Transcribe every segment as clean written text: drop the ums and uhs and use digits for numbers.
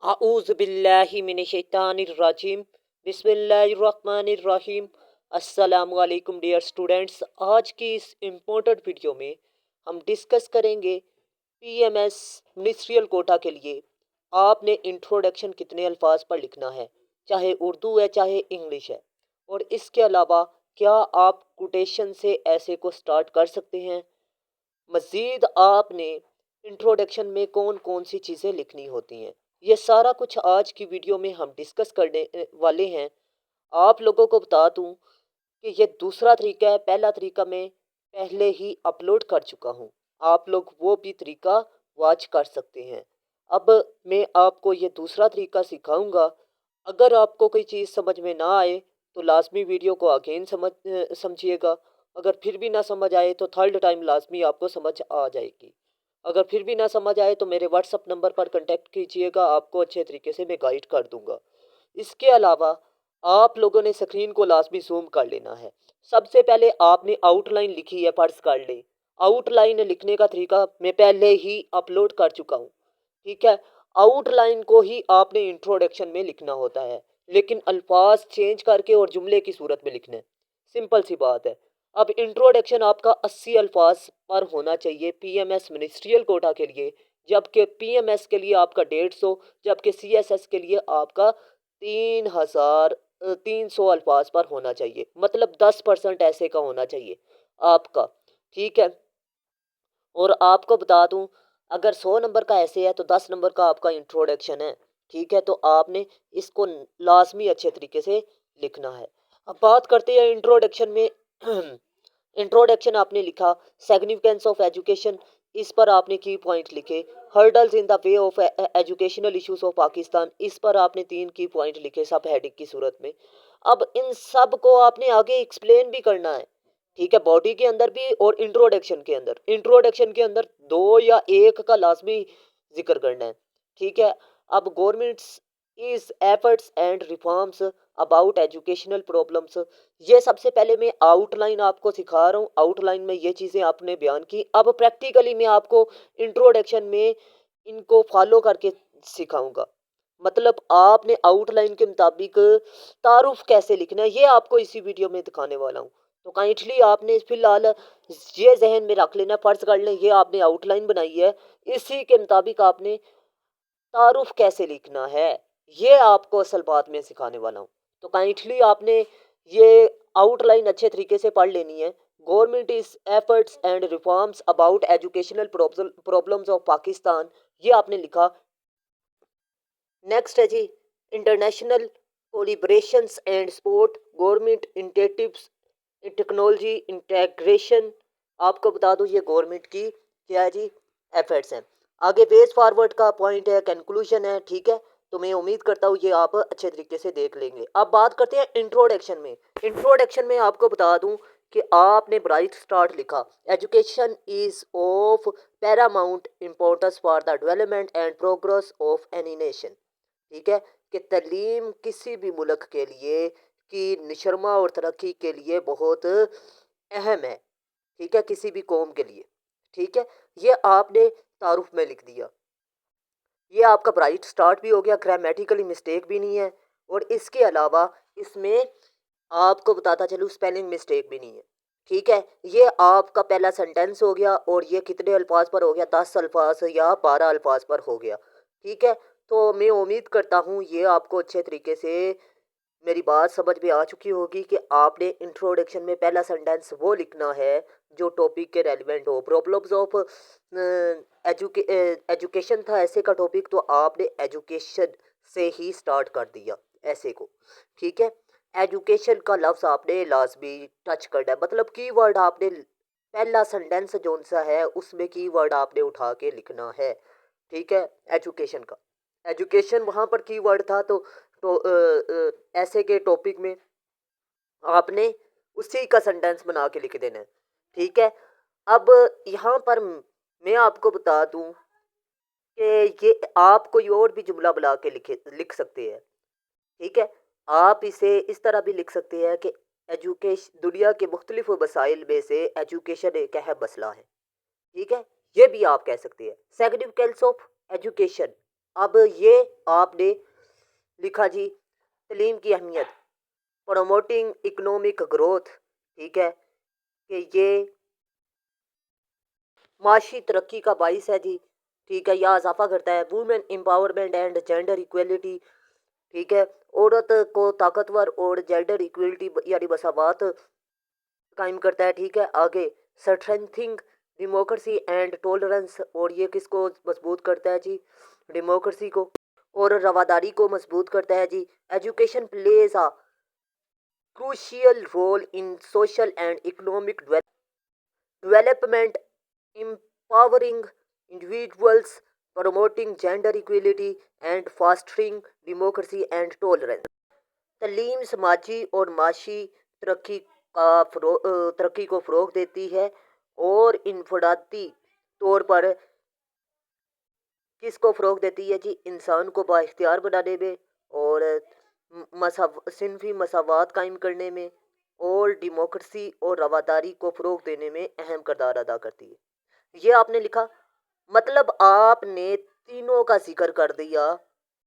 अऊज़ु बिल्लाहि मिनश्शैतानिर्रजीम बिस्मिल्लाहिर्रहमानिर्रहीम। अस्सलामु अलैकुम डियर स्टूडेंट्स। आज की इस इम्पोर्टेंट वीडियो में हम डिस्कस करेंगे पीएमएस मिनिस्ट्रियल कोटा के लिए आपने इंट्रोडक्शन कितने अल्फाज पर लिखना है, चाहे उर्दू है चाहे इंग्लिश है, और इसके अलावा क्या आप कोटेशन से ऐसे को स्टार्ट कर सकते हैं। मज़ीद आपने इंट्रोडक्शन में कौन कौन सी चीज़ें लिखनी होती हैं, ये सारा कुछ आज की वीडियो में हम डिस्कस करने वाले हैं। आप लोगों को बता दूं कि ये दूसरा तरीका है, पहला तरीका मैं पहले ही अपलोड कर चुका हूँ, आप लोग वो भी तरीका वॉच कर सकते हैं। अब मैं आपको ये दूसरा तरीका सिखाऊंगा। अगर आपको कोई चीज़ समझ में ना आए तो लाजमी वीडियो को अगेन समझिएगा। अगर फिर भी ना समझ आए तो थर्ड टाइम लाजमी आपको समझ आ जाएगी। अगर फिर भी ना समझ आए तो मेरे व्हाट्सअप नंबर पर कांटेक्ट कीजिएगा, आपको अच्छे तरीके से मैं गाइड कर दूंगा। इसके अलावा आप लोगों ने स्क्रीन को लाजमी जूम कर लेना है। सबसे पहले आपने आउटलाइन लिखी है, फर्ज कर ले। आउटलाइन लिखने का तरीका मैं पहले ही अपलोड कर चुका हूँ, ठीक है। आउटलाइन को ही आपने इंट्रोडक्शन में लिखना होता है, लेकिन अल्फाज चेंज करके और जुमले की सूरत में लिखना है। सिंपल सी बात है। अब इंट्रोडक्शन आपका 80 अल्फाज पर होना चाहिए पीएमएस मिनिस्ट्रियल कोटा के लिए, जबकि पीएमएस के लिए आपका 150, जबकि सीएसएस के लिए आपका 3,300 अल्फाज पर होना चाहिए। मतलब 10% ऐसे का होना चाहिए आपका, ठीक है। और आपको बता दूं, अगर 100 नंबर का ऐसे है तो 10 नंबर का आपका इंट्रोडक्शन है, ठीक है। तो आपने इसको लाजमी अच्छे तरीके से लिखना है। अब बात करते हैं इंट्रोडक्शन में। इंट्रोडक्शन आपने लिखा, सिग्निफिकेंस ऑफ एजुकेशन, इस पर आपने की पॉइंट लिखे। Hurdles in the way of educational issues of Pakistan, इस पर आपने 3 की पॉइंट लिखे सब हेडिंग की सूरत में। अब इन सब को आपने आगे एक्सप्लेन भी करना है, ठीक है। बॉडी के अंदर भी और इंट्रोडक्शन के अंदर, इंट्रोडक्शन के अंदर 2 या 1 का लाजमी जिक्र करना है, ठीक है। अब governments is efforts and reforms about educational problems, ये सबसे पहले मैं आउटलाइन आपको सिखा रहा हूँ। आउटलाइन में ये चीज़ें आपने बयान की। अब प्रैक्टिकली मैं आपको इंट्रोडक्शन में इनको फॉलो करके सिखाऊंगा। मतलब आपने आउटलाइन के मुताबिक तारुफ कैसे लिखना है, ये आपको इसी वीडियो में दिखाने वाला हूँ। तो काइंडली आपने फिलहाल ये जहन में रख लेना, फर्ज कर लें ये आपने आउटलाइन बनाई है, इसी के मुताबिक आपने तारुफ कैसे लिखना है ये आपको असल बात में सिखाने वाला हूँ। तो काइंडली आपने ये आउटलाइन अच्छे तरीके से पढ़ लेनी है। Government is efforts and reforms about educational problems of Pakistan, ये आपने लिखा। नेक्स्ट है जी, international collaborations and support government initiatives technology integration, आपको बता दूं ये गवर्नमेंट की क्या है जी, एफर्ट्स हैं। आगे पेज फॉरवर्ड का पॉइंट है, कंक्लूजन है, ठीक है। तो मैं उम्मीद करता हूँ ये आप अच्छे तरीके से देख लेंगे। अब बात करते हैं इंट्रोडक्शन में। इंट्रोडक्शन में आपको बता दूं कि आपने ब्राइट स्टार्ट लिखा, education is of Paramount importance for the development and progress of any nation, ठीक है। कि तालीम किसी भी मुल्क के लिए की निशरमा और तरक्की के लिए बहुत अहम है, ठीक है, किसी भी कौम के लिए, ठीक है। ये आपने तारुफ में लिख दिया। ये आपका ब्राइट स्टार्ट भी हो गया, ग्रामेटिकली मिस्टेक भी नहीं है, और इसके अलावा इसमें आपको बताता चलूँ स्पेलिंग मिस्टेक भी नहीं है, ठीक है। ये आपका पहला सेंटेंस हो गया, और ये कितने अल्फाज पर हो गया, 10 अल्फाज या 12 अल्फाज पर हो गया, ठीक है। तो मैं उम्मीद करता हूँ ये आपको अच्छे तरीके से मेरी बात समझ में आ चुकी होगी कि आपने इंट्रोडक्शन में पहला सेंटेंस वो लिखना है जो टॉपिक के रेलिवेंट हो। प्रॉब्लम्स ऑफ एजुकेशन था ऐसे का टॉपिक, तो आपने एजुकेशन से ही स्टार्ट कर दिया ऐसे को, ठीक है। एजुकेशन का लफ्ज़ आपने लाजमी टच करना है, मतलब कीवर्ड आपने पहला सेंटेंस जो सा है उसमें कीवर्ड आपने उठा के लिखना है, ठीक है। एजुकेशन का, एजुकेशन वहाँ पर कीवर्ड था, तो ऐसे के टॉपिक में आपने उसी का सेंटेंस बना के लिख देना है, ठीक है। अब यहाँ पर मैं आपको बता दूं कि ये आप कोई और भी जुमला बना के लिख सकते हैं, ठीक है। आप इसे इस तरह भी लिख सकते हैं कि एजुकेशन दुनिया के मुख्तलिफ मसाइल में से एजुकेशन एक अहम मसला है, ठीक है। ये भी आप कह सकते हैं। सिग्निफिकेंस ऑफ एजुकेशन, اب یہ آپ نے لکھا جی تعلیم کی اہمیت، پروموٹنگ اکنامک گروتھ، ٹھیک ہے، کہ یہ معاشی ترقی کا باعث ہے جی، ٹھیک ہے، یا اضافہ کرتا ہے، women empowerment and gender equality, ٹھیک ہے، عورت کو طاقتور اور جینڈر ایکویلٹی یعنی مساوات قائم کرتا ہے، ٹھیک ہے، آگے اسٹرینتھنگ ڈیموکریسی اینڈ ٹولرنس، اور یہ کس کو مضبوط کرتا ہے جی، ڈیموکریسی کو اور رواداری کو مضبوط کرتا ہے جی، education plays a crucial role in social and economic development, empowering individuals, promoting gender equality, and fostering democracy and tolerance. تعلیم سماجی اور معاشی ترقی ترقی کو فروغ دیتی ہے اور انفرادی طور پر کس کو فروغ دیتی ہے جی، انسان کو با اختیار بنانے میں، اور صنفی مساوات قائم کرنے میں، اور ڈیموکریسی اور رواداری کو فروغ دینے میں اہم کردار ادا کرتی ہے۔ یہ آپ نے لکھا، مطلب آپ نے تینوں کا ذکر کر دیا،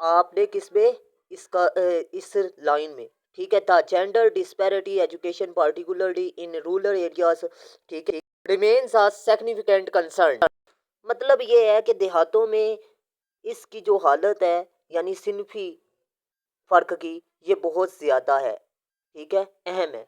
آپ نے کس میں، اس کا اس لائن میں، ٹھیک ہے، تھا gender disparity education particularly in rural areas, ٹھیک ہے، ریمینز آ سیگنیفیکینٹ کنسرن، مطلب یہ ہے کہ دیہاتوں میں اس کی جو حالت ہے یعنی صنفی فرق کی، یہ بہت زیادہ ہے، ٹھیک ہے، اہم ہے۔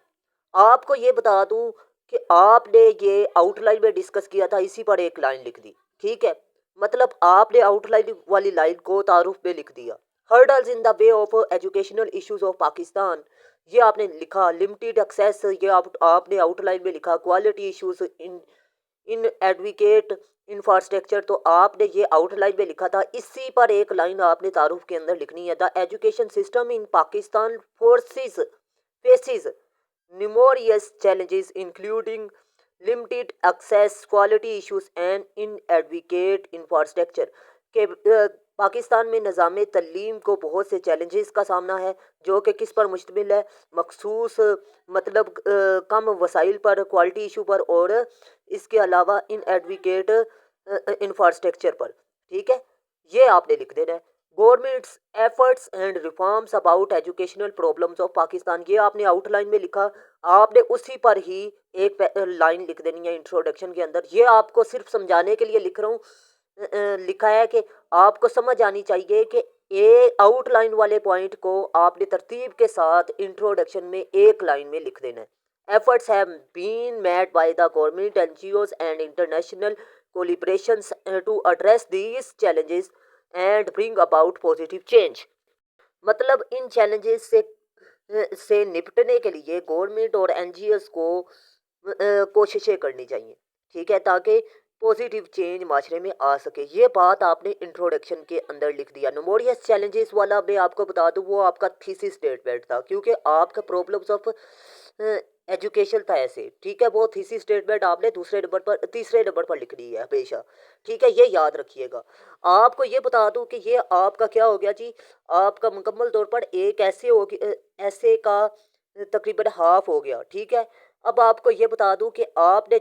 آپ کو یہ بتا دوں کہ آپ نے یہ آؤٹ لائن میں ڈسکس کیا تھا، اسی پر ایک لائن لکھ دی، ٹھیک ہے، مطلب آپ نے آؤٹ لائن والی لائن کو تعارف میں لکھ دیا، hurdles in the way of educational issues of Pakistan, یہ آپ نے لکھا، لمیٹیڈ ایکسیس، یہ آپ نے آؤٹ لائن میں لکھا، quality issues in advocate infrastructure, تو آپ نے یہ آؤٹ لائن میں لکھا تھا، اسی پر ایک لائن آپ نے تعارف کے اندر لکھنی ہے، the education system in Pakistan phases numerous challenges including limited access, quality issues and inadequate infrastructure، کہ پاکستان میں نظام تعلیم کو بہت سے چیلنجز کا سامنا ہے، جو کہ کس پر مشتمل ہے، مخصوص مطلب کم وسائل پر، کوالٹی ایشو پر، اور اس کے علاوہ انایڈوکیٹ انفراسٹرکچر پر، ٹھیک ہے، یہ آپ نے لکھ دینا ہے۔ Governments efforts and reforms about educational problems of Pakistan, یہ آپ نے آؤٹ لائن میں لکھا، آپ نے اسی پر ہی ایک لائن لکھ دینی ہے انٹروڈکشن کے اندر، یہ آپ کو صرف سمجھانے کے لیے لکھ رہا ہوں، لکھا ہے کہ آپ کو سمجھ آنی چاہیے کہ آؤٹ لائن والے پوائنٹ کو آپ نے ترتیب کے ساتھ انٹروڈکشن میں ایک لائن میں لکھ دینا ہے۔ Efforts have been made by the government, NGOs and international collaborations to address these challenges and bring about positive change، مطلب ان چیلنجز سے نپٹنے کے لیے گورنمنٹ اور این جی اوز کو کوششیں کرنی چاہیے، ٹھیک ہے، تاکہ پوزیٹیو چینج معاشرے میں آ سکے، یہ بات آپ نے انٹروڈکشن کے اندر لکھ دیا۔ نموریس چیلنجز والا میں آپ کو بتا دوں، وہ آپ کا تھیسس اسٹیٹمنٹ تھا، کیونکہ آپ کا پرابلمس آف ایجوکیشن تھا ایسے، ٹھیک ہے، وہ تھیسس اسٹیٹمنٹ آپ نے تیسرے نمبر پر لکھنی ہے ہمیشہ، ٹھیک ہے، یہ یاد رکھیے گا۔ آپ کو یہ بتا دوں کہ یہ آپ کا کیا ہو گیا جی، آپ کا مکمل طور پر ایک ایسے کا تقریباً ہاف ہو گیا، ٹھیک ہے۔ اب آپ کو یہ بتا دوں کہ آپ نے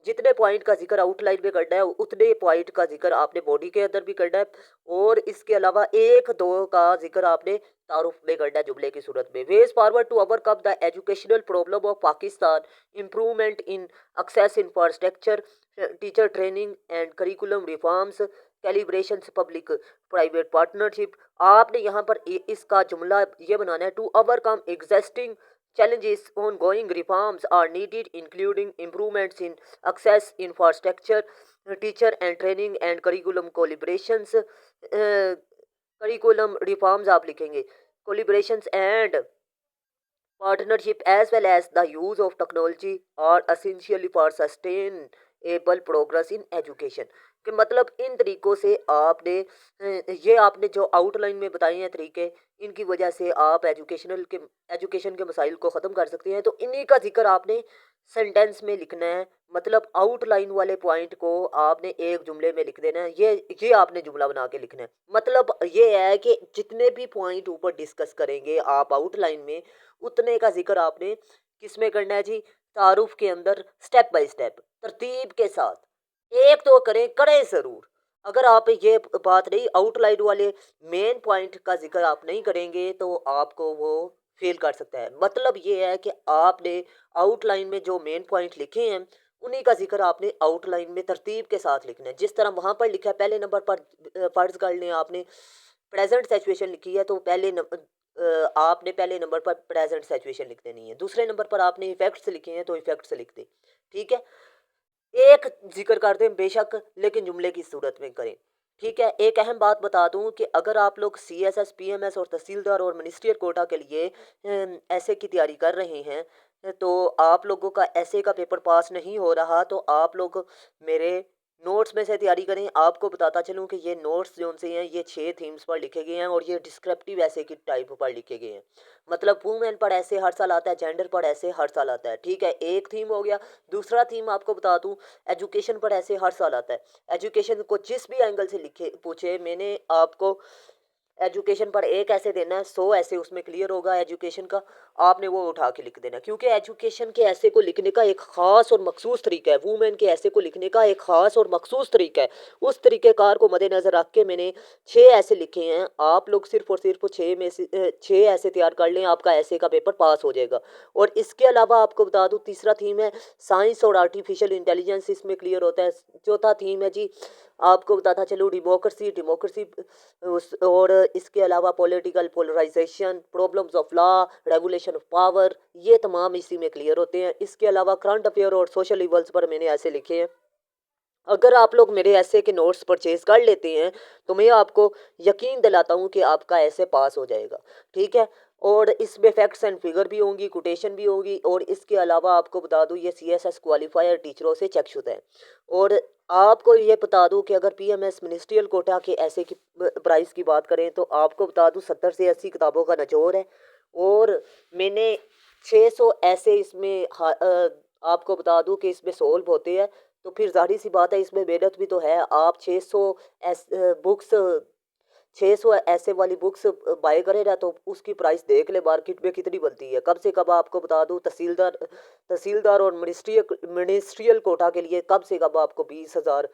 جتنے پوائنٹ کا ذکر آؤٹ لائن میں کرنا ہے، اتنے پوائنٹ کا ذکر آپ نے باڈی کے اندر بھی کرنا ہے، اور اس کے علاوہ ایک دو کا ذکر آپ نے تعارف میں کرنا ہے جملے کی صورت میں۔ Ways forward to overcome the educational problem of Pakistan, improvement in access infrastructure, teacher training and curriculum reforms, collaborations public private partnership, آپ نے یہاں پر اس کا جملہ یہ بنانا ہے، to overcome existing challenges ongoing reforms are needed including improvements in access infrastructure, teacher and training and curriculum collaborations، curriculum reforms آپ لکھیں گے، collaborations and partnership as well as the use of technology are essential for sustainable progress in education، کہ مطلب ان طریقوں سے آپ نے یہ آپ نے جو آؤٹ لائن میں بتائے ہیں طریقے، ان کی وجہ سے آپ ایجوکیشن کے مسائل کو ختم کر سکتے ہیں، تو انہی کا ذکر آپ نے سینٹینس میں لکھنا ہے، مطلب آؤٹ لائن والے پوائنٹ کو آپ نے ایک جملے میں لکھ دینا ہے، یہ آپ نے جملہ بنا کے لکھنا ہے، مطلب یہ ہے کہ جتنے بھی پوائنٹ اوپر ڈسکس کریں گے آپ آؤٹ لائن میں، اتنے کا ذکر آپ نے کس میں کرنا ہے جی، تعارف کے اندر، سٹیپ بائی سٹیپ ترتیب کے ساتھ، ایک تو کریں ضرور، अगर आप ये बात नहीं आउट लाइन वाले मेन पॉइंट का जिक्र आप नहीं करेंगे तो आपको वो फेल कर सकता है। मतलब ये है कि आपने आउटलाइन में जो मेन पॉइंट लिखे हैं उन्हीं का जिक्र आपने आउटलाइन में तरतीब के साथ लिखना है। जिस तरह वहाँ पर लिखा है पहले नंबर पर फर्ज कर लें आपने प्रेजेंट सिचुएशन लिखी है तो आपने पहले नंबर पर प्रेजेंट सिचुएशन लिख देनी है। दूसरे नंबर पर आपने इफेक्ट्स लिखे हैं तो इफेक्ट्स लिख दें। ठीक है, एक जिक्र कर दें बेशक लेकिन जुमले की सूरत में करें। ठीक है, एक अहम बात बता दूं कि अगर आप लोग सीएसएस पीएमएस और तहसीलदार और मिनिस्ट्रियल कोटा के लिए ऐसे की तैयारी कर रहे हैं तो आप लोगों का ऐसे का पेपर पास नहीं हो रहा तो आप लोग मेरे नोट्स में से तैयारी करें। आपको बताता चलूं कि ये नोट्स जो से हैं ये 6 थीम्स पर लिखे गए हैं और ये डिस्क्रिप्टिव ऐसे की टाइप पर लिखे गए हैं। मतलब वुमेन पर ऐसे हर साल आता है, जेंडर पर ऐसे हर साल आता है। ठीक है, एक थीम हो गया। दूसरा थीम आपको बता दूं एजुकेशन पर ऐसे हर साल आता है। एजुकेशन को जिस भी एंगल से लिखे पूछे मैंने आपको एजुकेशन पर एक ऐसे देना है, 100 ऐसे उसमें क्लियर होगा एजुकेशन का, आपने वो उठा के लिख देना। क्योंकि एजुकेशन के ऐसे को लिखने का एक ख़ास और मखसूस तरीका है, वुमेन के ऐसे को लिखने का एक ख़ास और मखसूस तरीका है। उस तरीक़ेकार को मद्देनज़र रख के मैंने 6 ऐसे लिखे हैं। आप लोग सिर्फ और सिर्फ 6 में से 6 ऐसे तैयार कर लें, आपका ऐसे का पेपर पास हो जाएगा। और इसके अलावा आपको बता दूँ तीसरा थीम है साइंस और आर्टिफिशियल इंटेलिजेंस, इसमें क्लियर होता है। चौथा थीम है जी आपको बताता चलूँ डेमोक्रेसी डेमोक्रेसी और इसके अलावा political polarisation, problems of law, regulation of power, ये तमाम इसी में क्लियर होते हैं। इसके अलावा करंट अफेयर और सोशल इवल्स पर मैंने ऐसे लिखे हैं। अगर आप लोग मेरे ऐसे के नोट्स परचेज कर लेते हैं तो मैं आपको यकीन दिलाता हूँ कि आपका ऐसे पास हो जाएगा। ठीक है, और इसमें फैक्ट्स एंड फिगर भी होंगी, कोटेशन भी होगी और इसके अलावा आपको बता दूँ ये सीएसएस क्वालिफायर टीचरों से चेकशुदा है। और आपको ये बता दूँ कि अगर पीएमएस मिनिस्ट्रियल कोटा के ऐसे की प्राइस की बात करें तो आपको बता दूँ 70 से 80 किताबों का निचोड़ है। और मैंने 600 ऐसे इसमें आपको बता दूँ कि इसमें सोल्व होते हैं। तो फिर ज़ाहिर सी बात है इसमें मेहनत भी तो है। आप 600 बुक्स 600 ऐसे वाली बुक्स बाय करें ना तो उसकी प्राइस देख ले मार्केट में कितनी बनती है। कम से कम आपको बता दूं तहसीलदार और मिनिस्ट्रियल कोटा के लिए कम से कम आपको 20,000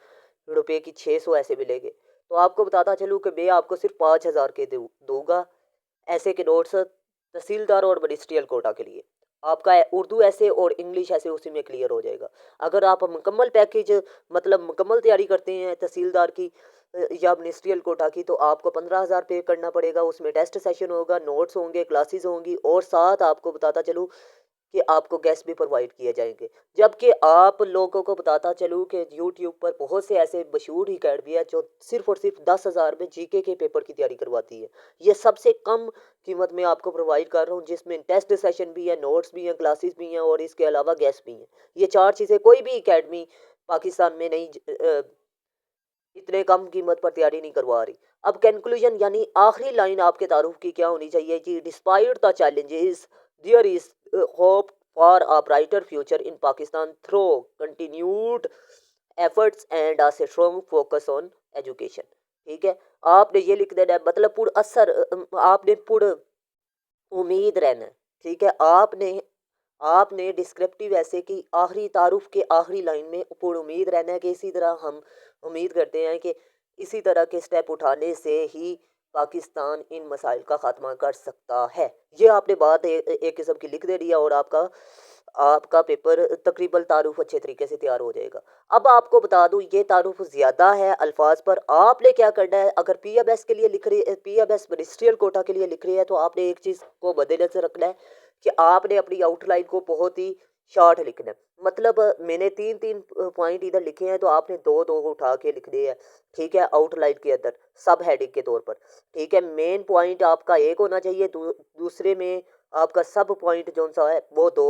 रुपये की 600 ऐसे मिलेंगे। तो आपको बताता चलूँ कि मैं आपको सिर्फ 5,000 के दूंगा ऐसे के नोट्स तहसीलदार और मिनिस्ट्रियल कोटा के लिए। आपका उर्दू ऐसे और इंग्लिश ऐसे उसी में क्लियर हो जाएगा। अगर आप मुकम्मल पैकेज मतलब मुकम्मल तैयारी करते हैं तहसीलदार की या मिनिस्ट्रियल कोटा की तो आपको 15,000 पे करना पड़ेगा। उसमें टेस्ट सेशन होगा, नोट्स होंगे, क्लासेस होंगी और साथ आपको बताता चलूँ कि आपको गेस्ट भी प्रोवाइड किए जाएंगे। जबकि आप लोगों को बताता चलूँ कि यूट्यूब पर बहुत से ऐसे मशहूर अकेडमी है जो सिर्फ और सिर्फ 10,000 में जीके के पेपर की तैयारी करवाती है। ये सबसे कम कीमत में आपको प्रोवाइड कर रहा हूँ जिसमें टेस्ट सेशन भी है, नोट्स भी हैं, क्लासेस भी हैं और इसके अलावा गेस्ट भी हैं। ये 4 चीज़ें कोई भी अकेडमी पाकिस्तान में नहीं इतने कम कीमत पर तैयारी नहीं करवा रही। अब कंक्लूजन यानी आखिरी लाइन आपके तारुफ की क्या होनी चाहिए जी? Despite the challenges there is hope for a brighter future in Pakistan through continued efforts and a strong focus on education. ठीक है, आपने ये लिख देना है मतलब पुर असर आपने पुर उम्मीद रहना है। ठीक है, आपने आपने डिस्क्रिप्टिव ऐसे कि आखिरी तारुफ के आखिरी लाइन में पूर्ण उम्मीद रहना है कि इसी तरह हम उम्मीद करते हैं कि इसी तरह के स्टेप उठाने से ही पाकिस्तान इन मसाइल का खात्मा कर सकता है। ये आपने बात एक किस्म की लिख दे रही है और आपका आपका पेपर तकरीबन तारुफ अच्छे तरीके से तैयार हो जाएगा। अब आपको बता दूं ये तारुफ ज़्यादा है अल्फाज पर। आपने क्या करना है अगर पीएमएस के लिए लिख रही पीएमएस मिनिस्ट्रियल कोटा के लिए लिख रही है तो आपने एक चीज़ को मद्देनजर रखना है कि आपने अपनी आउटलाइन को बहुत ही शॉर्ट लिखना है। मतलब मैंने 3-3 पॉइंट इधर लिखे हैं तो आपने 2-2 उठा के लिखने हैं। ठीक है, आउटलाइन के अंदर सब हेडिंग के तौर पर। ठीक है, मेन पॉइंट आपका एक होना चाहिए, दूसरे में आपका सब पॉइंट जो सा है वो दो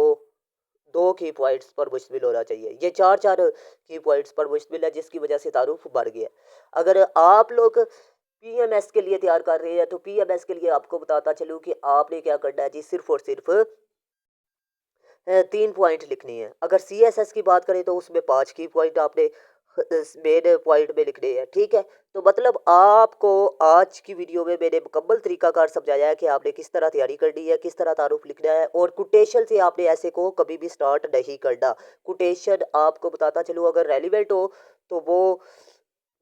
दो की पॉइंट्स पर मुश्तमिल होना चाहिए। ये 4-4 की पॉइंट्स पर मुश्तमिल है जिसकी वजह से तारुफ बढ़ गया। अगर आप लोग पीएमएस के लिए तैयार कर रहे हैं तो पीएमएस के लिए आपको बताता चलूँ कि आपने क्या करना है जी? सिर्फ और सिर्फ 3 पॉइंट लिखनी है। अगर सीएसएस की बात करें तो उसमें 5 की पॉइंट आपने मेन पॉइंट में लिखने हैं। ठीक है, तो मतलब आपको आज की वीडियो में मैंने मुकम्मल तरीकाकार समझाया है कि आपने किस तरह तैयारी करनी है, किस तरह तारुफ लिखना है और कोटेशन से आपने ऐसे को कभी भी स्टार्ट नहीं करना। कोटेशन आपको बताता चलूँ अगर रेलिवेंट हो तो वो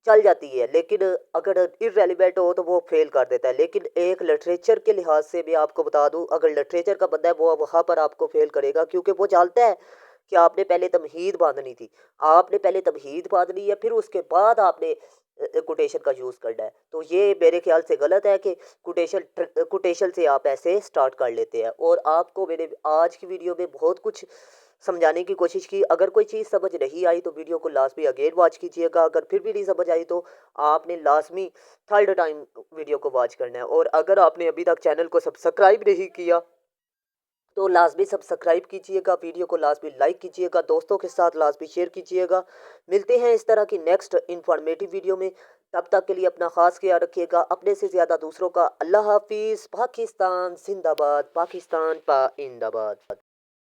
चल जाती है, लेकिन अगर इररेलेवेंट हो तो वो फेल कर देता है। लेकिन एक लिटरेचर के लिहाज से भी आपको बता दूं, अगर लिटरेचर का बंदा है वो वहाँ पर आपको फेल करेगा, क्योंकि वो जानता है कि आपने पहले तमहीद बांधनी थी। आपने पहले तमहीद बांधनी है, फिर उसके बाद आपने कोटेशन का यूज़ करना है। तो ये मेरे ख्याल से गलत है कि कोटेशन से आप ऐसे स्टार्ट कर लेते हैं। और आपको मैंने आज की वीडियो में बहुत कुछ समझाने की कोशिश की। अगर कोई चीज़ समझ नहीं आई तो वीडियो को लाजमी अगेन वॉच कीजिएगा। अगर फिर भी नहीं समझ आई तो आपने लाजमी थर्ड टाइम वीडियो को वॉच करना है। और अगर आपने अभी तक चैनल को सब्सक्राइब नहीं किया तो लाजमी सब्सक्राइब कीजिएगा, वीडियो को लाजमी लाइक कीजिएगा, दोस्तों के साथ लाजमी शेयर कीजिएगा। मिलते हैं इस तरह की नेक्स्ट इंफॉर्मेटिव वीडियो में। तब तक के लिए अपना ख़ास ख्याल रखिएगा, अपने से ज़्यादा दूसरों का। अल्लाह हाफिज़। पाकिस्तान जिंदाबाद, पाकिस्तान पाइंदाबाद।